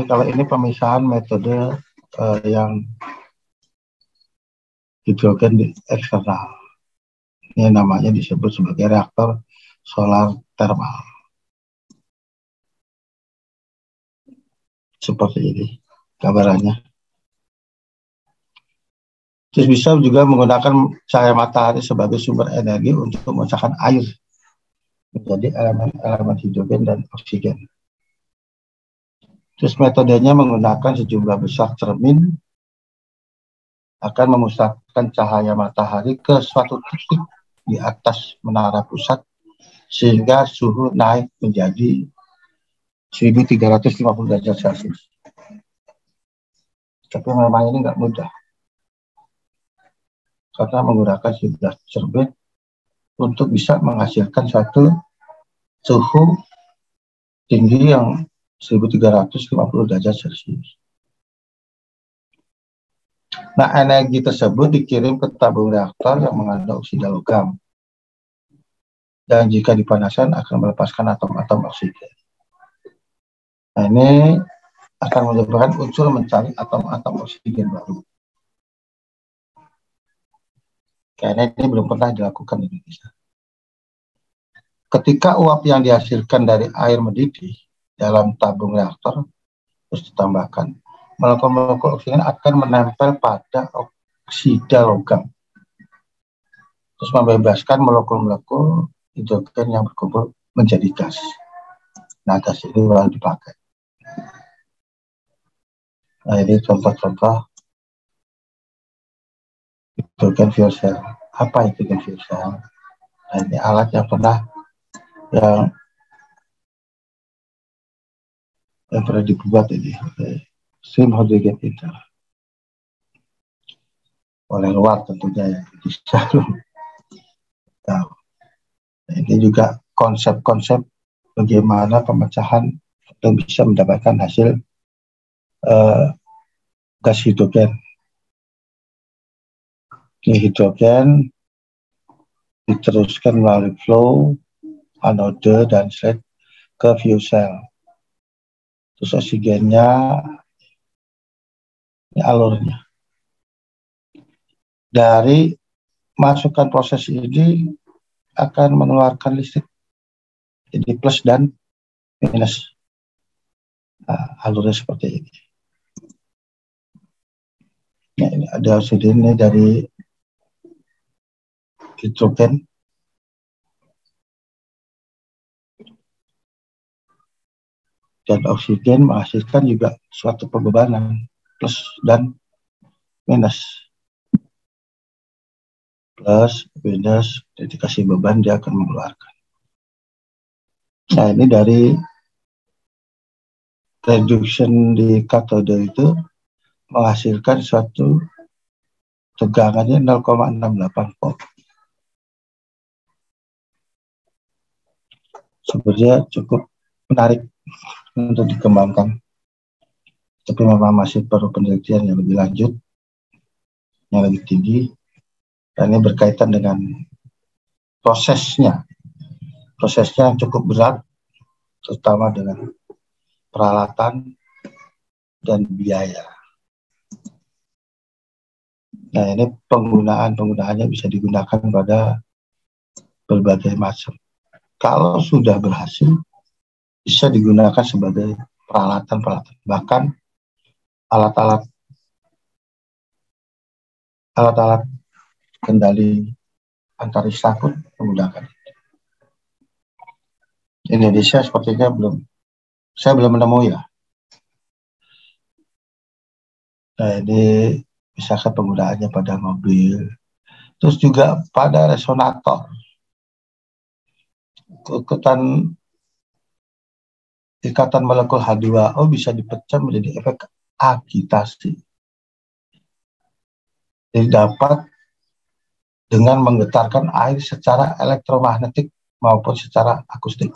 kalau ini pemisahan metode yang hidrogen di eksternal. Ini namanya disebut sebagai reaktor solar thermal. Seperti ini gambarannya. Terus bisa juga menggunakan cahaya matahari sebagai sumber energi untuk memecahkan air menjadi elemen-elemen hidrogen dan oksigen. Terus metodenya menggunakan sejumlah besar cermin akan memusatkan cahaya matahari ke suatu titik di atas menara pusat sehingga suhu naik menjadi 1350 derajat Celcius. Tapi memang ini nggak mudah karena menggunakan sejumlah cermin untuk bisa menghasilkan satu suhu tinggi yang 1350 derajat Celcius. Nah, energi tersebut dikirim ke tabung reaktor yang mengandung oksida logam. Dan jika dipanaskan akan melepaskan atom-atom oksigen. Nah, ini akan menyebabkan unsur mencari atom-atom oksigen baru. Karena ini belum pernah dilakukan di Indonesia. Ketika uap yang dihasilkan dari air mendidih dalam tabung reaktor terus ditambahkan, molekul-molekul oksigen akan menempel pada oksida logam. Terus membebaskan molekul-molekul hidrogen yang berkumpul menjadi gas. Nah, gas ini baru dipakai. Nah, ini contoh-contoh hidrogen fuel cell. Apa hidrogen fuel cell? Nah, ini alat yang pernah dibuat ini. Steam hydrogen heater. Oleh luar tentunya ya. Bisa. Nah, ini juga konsep-konsep bagaimana pemecahan untuk bisa mendapatkan hasil gas hidrogen. Ini hidrogen diteruskan melalui flow, anode, dan slide ke fuel cell. Terus oksigennya, ini alurnya. Dari masukan proses ini akan mengeluarkan listrik. Jadi plus dan minus. Nah, alurnya seperti ini. Nah, ini ada oksigen ini dari hidrogen. Dan oksigen menghasilkan juga suatu pembebanan plus dan minus. Plus, minus, dikasih beban dia akan mengeluarkan. Nah, ini dari reduction di katode itu menghasilkan suatu tegangannya 0,68 volt. Sebenarnya cukup menarik untuk dikembangkan. Tapi memang masih perlu penelitian yang lebih lanjut, yang lebih tinggi. Dan ini berkaitan dengan prosesnya. Prosesnya yang cukup berat, terutama dengan peralatan dan biaya. Nah, ini penggunaannya bisa digunakan pada berbagai macam. Kalau sudah berhasil, bisa digunakan sebagai peralatan-peralatan. Bahkan alat-alat kendali antariksa pun menggunakan. Indonesia sepertinya saya belum menemui ya. Nah, ini misalkan penggunaannya pada mobil, terus juga pada resonator. Ikatan molekul H2O bisa dipecah menjadi efek agitasi. Jadi dapat dengan menggetarkan air secara elektromagnetik maupun secara akustik.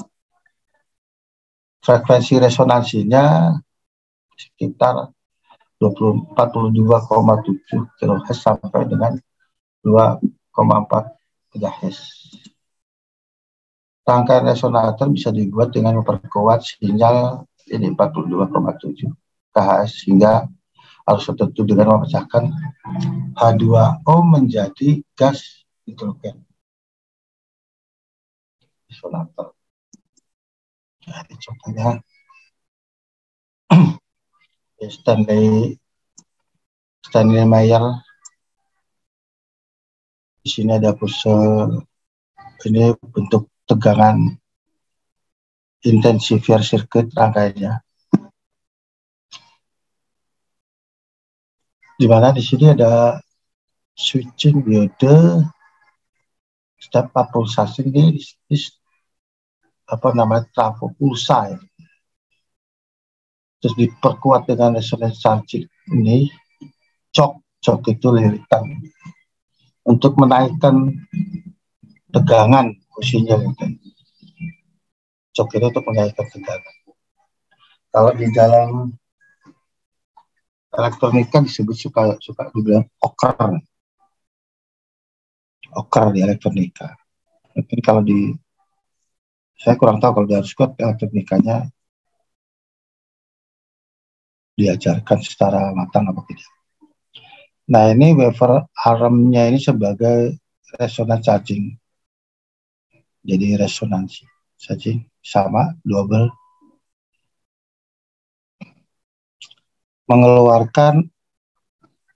Frekuensi resonansinya sekitar 42,7 kHz sampai dengan 2,4 GHz. Rangkaian resonator bisa dibuat dengan memperkuat sinyal ini 42,7 KHS sehingga harus tertentu dengan memecahkan H2O menjadi gas hidrogen. Resonator. Jadi contohnya Stanley Meyer. Di sini ada ini bentuk tegangan intensifier circuit rangkaiannya. Di mana di sini ada switching diode, step up pulsasi ini apa namanya trafo pulsa ya. Terus diperkuat dengan resonance charging ini, cok itu lirikan untuk menaikkan tegangan fungsinya gitu. Cok itu untuk menaikkan tegangan. Kalau di dalam elektronika disebut suka dibilang oker di elektronika. Mungkin kalau saya kurang tahu kalau di Arscott elektronikanya diajarkan secara matang apa tidak. Nah ini wafer armnya ini sebagai resonance charging. Jadi resonansi charging sama double mengeluarkan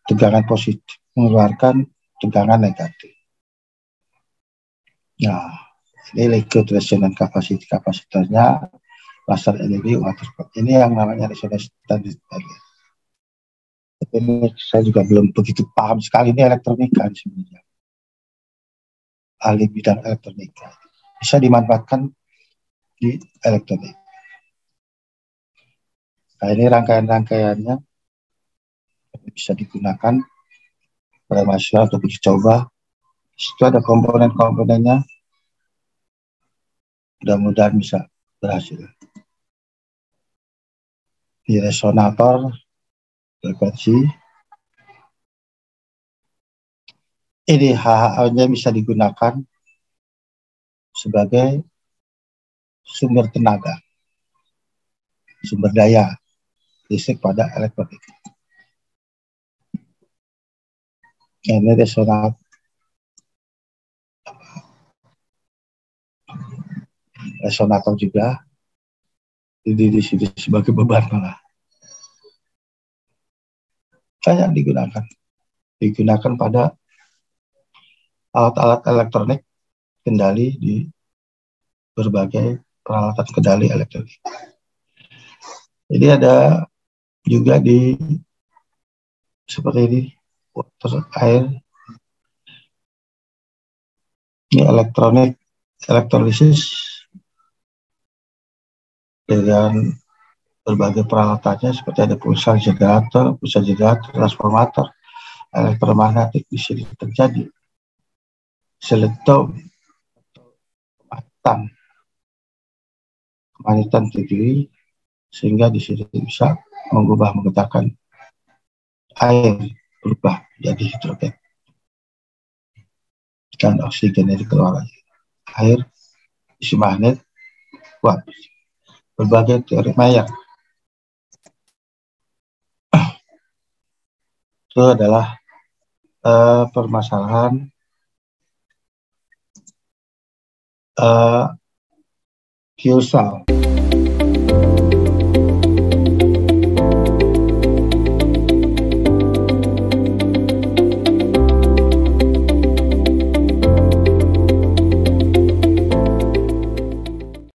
tegangan positif, mengeluarkan tegangan negatif. Nah, ini liquid resonance kapasitornya laser LED water spot. Ini yang namanya resonance charging. Ini saya juga belum begitu paham sekali ini elektronika sebenarnya. Ahli bidang elektronika. Bisa dimanfaatkan di elektronik. Nah, ini rangkaian-rangkaiannya bisa digunakan oleh mahasiswa untuk uji coba. Itu ada komponen-komponennya. Mudah-mudahan bisa berhasil. Di resonator frekuensi ini HHO-nya bisa digunakan sebagai sumber tenaga, sumber daya listrik pada elektronik. Ini resonator juga di sini sebagai beban malah. Banyak digunakan pada alat-alat elektronik kendali di berbagai peralatan kendali elektronik. Jadi ada juga di seperti ini water air. Ini elektrolisis dengan berbagai peralatannya seperti ada pulsa generator, transformator, elektromagnetik di sini terjadi. Seletom, kemanitan tinggi sehingga di sini bisa menggetarkan air berubah jadi hidrogen dan oksigen yang dikeluarkan. Air isi magnet kuat. Berbagai teori Mayer. Itu adalah permasalahan fuel cell.